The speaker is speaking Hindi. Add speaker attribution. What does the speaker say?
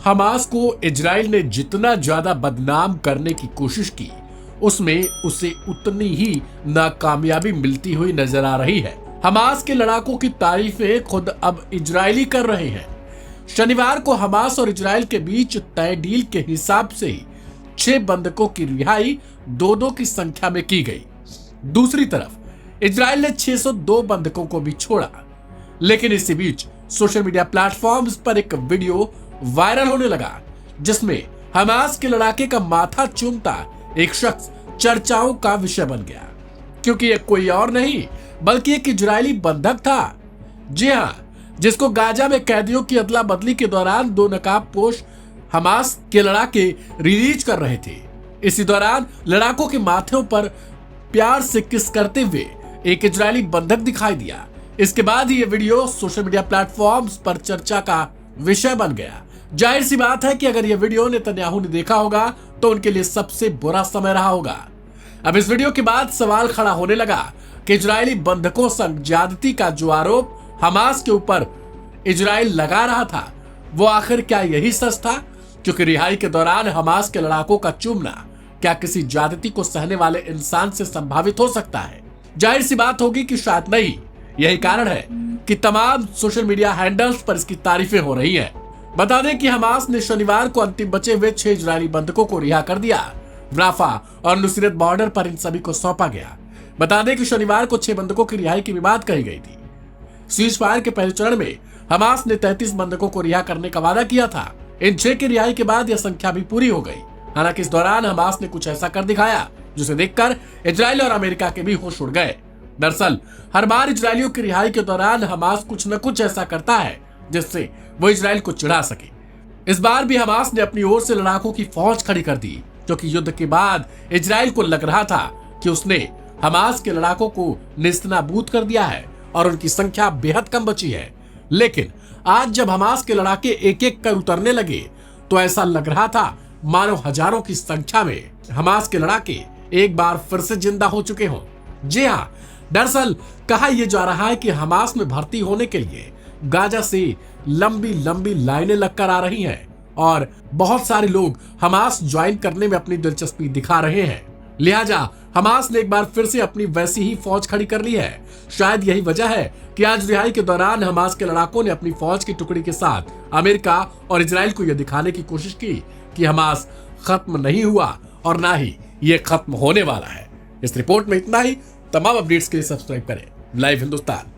Speaker 1: हमास को इजराइल ने जितना ज्यादा बदनाम करने की कोशिश की, उसमें उसे उतनी ही नाकामयाबी मिलती हुई नजर आ रही है। हमास के लड़ाकों की तारीफें खुद अब इजरायली कर रहे हैं। शनिवार को हमास और इजराइल के बीच तय डील के हिसाब से 6 बंधकों की रिहाई 2-2 की संख्या में की गई। दूसरी तरफ इजराइल ने 602 बंधकों को भी छोड़ा। लेकिन इसी बीच सोशल मीडिया प्लेटफॉर्म्स पर एक वीडियो वायरल होने लगा, जिसमें हमास के लड़ाके का माथा चूमता एक शख्स चर्चाओं का विषय बन गया, क्योंकि यह कोई और नहीं बल्कि एक इजरायली बंधक था। जी हां, जिसको गाजा में कैदियों की अदला बदली के दौरान 2 नकाबपोश हमास के लड़ाके रिलीज कर रहे थे। इसी दौरान लड़ाकों के माथों पर प्यार से किस करते हुए एक इजरायली बंधक दिखाई दिया। इसके बाद ही यह वीडियो सोशल मीडिया प्लेटफॉर्म्स पर चर्चा का विषय बन गया। जाहिर सी बात है कि अगर यह वीडियो नेतन्याहू ने देखा होगा तो उनके लिए सबसे बुरा समय रहा होगा। अब इस वीडियो के बाद सवाल खड़ा होने लगा कि इजरायली बंधकों संग ज्यादती का जो आरोप हमास के ऊपर इजराइल लगा रहा था, वो आखिर क्या यही सच था? क्योंकि रिहाई के दौरान हमास के लड़ाकों का चूमना क्या किसी ज्यादती को सहने वाले इंसान से संभावित हो सकता है? जाहिर सी बात होगी कि शायद नहीं। यही कारण है कि तमाम सोशल मीडिया हैंडल्स पर इसकी तारीफें हो रही हैं। बता दें कि हमास ने शनिवार को अंतिम बचे हुए 6 इजरायली बंधकों को रिहा कर दिया। राफा और नुसरत बॉर्डर पर इन सभी को सौंपा गया। बता दें कि शनिवार को 6 बंधकों की रिहाई की भी बात कही गई थी। सीज फायर के पहले चरण में हमास ने 33 बंधकों को रिहा करने का वादा किया था। इन 6 की रिहाई के बाद यह संख्या भी पूरी हो गई। हालांकि इस दौरान हमास ने कुछ ऐसा कर दिखाया जिसे देखकर इजराइल और अमेरिका के भी होश उड़ गए। दरअसल हर बार इजरायलियों की रिहाई के दौरान हमास कुछ न कुछ ऐसा करता है जिससे वो इजराइल को चिढ़ा सके। इस बार भी हमास ने अपनी ओर से लड़ाकों की फौज खड़ी कर दी, क्योंकि युद्ध के बाद इजराइल को लग रहा था कि उसने हमास के लड़ाकों को नेस्तनाबूद कर दिया है और उनकी संख्या बेहद कम बची है। लेकिन आज जब हमास के लड़ाके एक एक कर उतरने लगे तो ऐसा लग रहा था मानो हजारों की संख्या में हमास के लड़ाके एक बार फिर से जिंदा हो चुके हों। जी हाँ, दरअसल कहा यह जा रहा है कि हमास में भर्ती होने के लिए गाजा से लंबी लंबी लाइनें लगकर आ रही हैं और बहुत सारे लोग हमास ज्वाइन करने में अपनी दिलचस्पी दिखा रहे हैं। लिहाजा हमास ने एक बार फिर से अपनी वैसी ही फौज खड़ी कर ली है। शायद यही वजह है कि आज रिहाई के दौरान हमास के लड़ाकों ने अपनी फौज की टुकड़ी के साथ अमेरिका और इजराइल को यह दिखाने की कोशिश की कि हमास खत्म नहीं हुआ और ना ही ये खत्म होने वाला है। इस रिपोर्ट में इतना ही। तमाम अपडेट्स के लिए सब्सक्राइब करें लाइव हिंदुस्तान।